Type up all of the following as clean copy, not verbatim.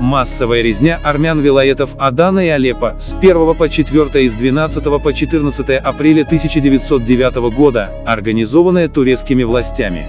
Массовая резня армян вилаетов Адана и Алеппо с 1 по 4 и с 12 по 14 апреля 1909 года, организованная турецкими властями.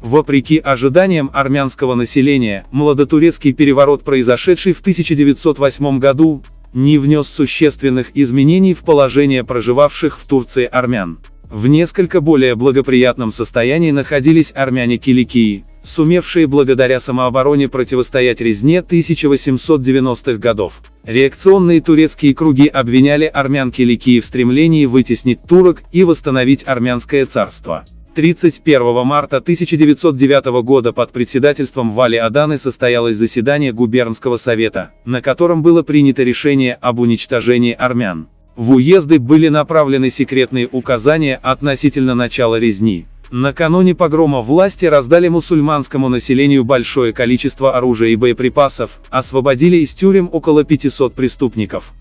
Вопреки ожиданиям армянского населения, младотурецкий переворот, произошедший в 1908 году, не внес существенных изменений в положение проживавших в Турции армян. В несколько более благоприятном состоянии находились армяне Киликии, сумевшие благодаря самообороне противостоять резне 1890-х годов. Реакционные турецкие круги обвиняли армян Киликии в стремлении вытеснить турок и восстановить армянское царство. 31 марта 1909 года под председательством Вали Аданы состоялось заседание губернского совета, на котором было принято решение об уничтожении армян. В уезды были направлены секретные указания относительно начала резни. Накануне погрома власти раздали мусульманскому населению большое количество оружия и боеприпасов, освободили из тюрем около 500 преступников.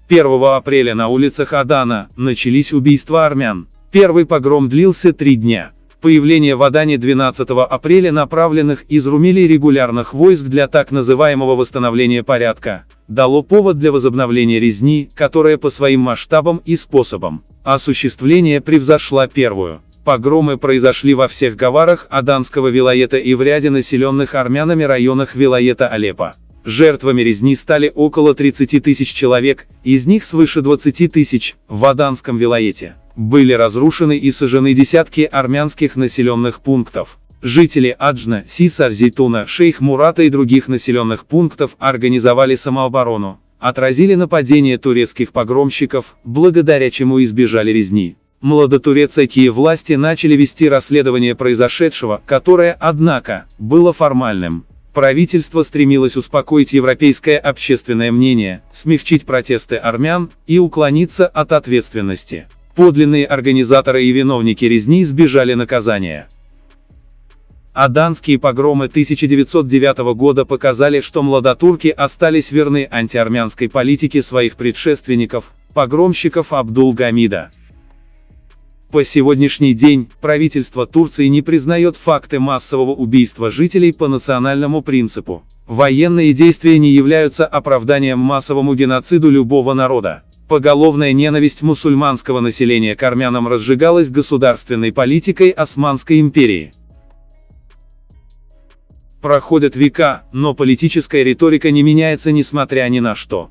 «1 апреля на улицах Адана начались убийства армян. Первый погром длился 3 дня. Появление в Адане 12 апреля направленных из Румелии регулярных войск для так называемого восстановления порядка дало повод для возобновления резни, которая по своим масштабам и способам осуществления превзошла первую. Погромы произошли во всех гаварах Аданского вилаета и в ряде населенных армянами районах вилаета Алеппо. Жертвами резни стали около 30 тысяч человек, из них свыше 20 тысяч в Аданском вилаете. Были разрушены и сожжены десятки армянских населенных пунктов. Жители Аджна, Сиса, Зейтуна, Шейх Мурата и других населенных пунктов организовали самооборону, отразили нападение турецких погромщиков, благодаря чему избежали резни. Младотурецкие власти начали вести расследование произошедшего, которое, однако, было формальным. Правительство стремилось успокоить европейское общественное мнение, смягчить протесты армян и уклониться от ответственности. Подлинные организаторы и виновники резни избежали наказания. Аданские погромы 1909 года показали, что младотурки остались верны антиармянской политике своих предшественников, погромщиков Абдул-Гамида. По сегодняшний день, правительство Турции не признает факты массового убийства жителей по национальному принципу. Военные действия не являются оправданием массовому геноциду любого народа. Поголовная ненависть мусульманского населения к армянам разжигалась государственной политикой Османской империи. Проходят века, но политическая риторика не меняется несмотря ни на что.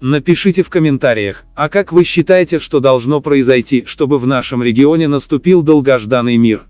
Напишите в комментариях, а как вы считаете, что должно произойти, чтобы в нашем регионе наступил долгожданный мир?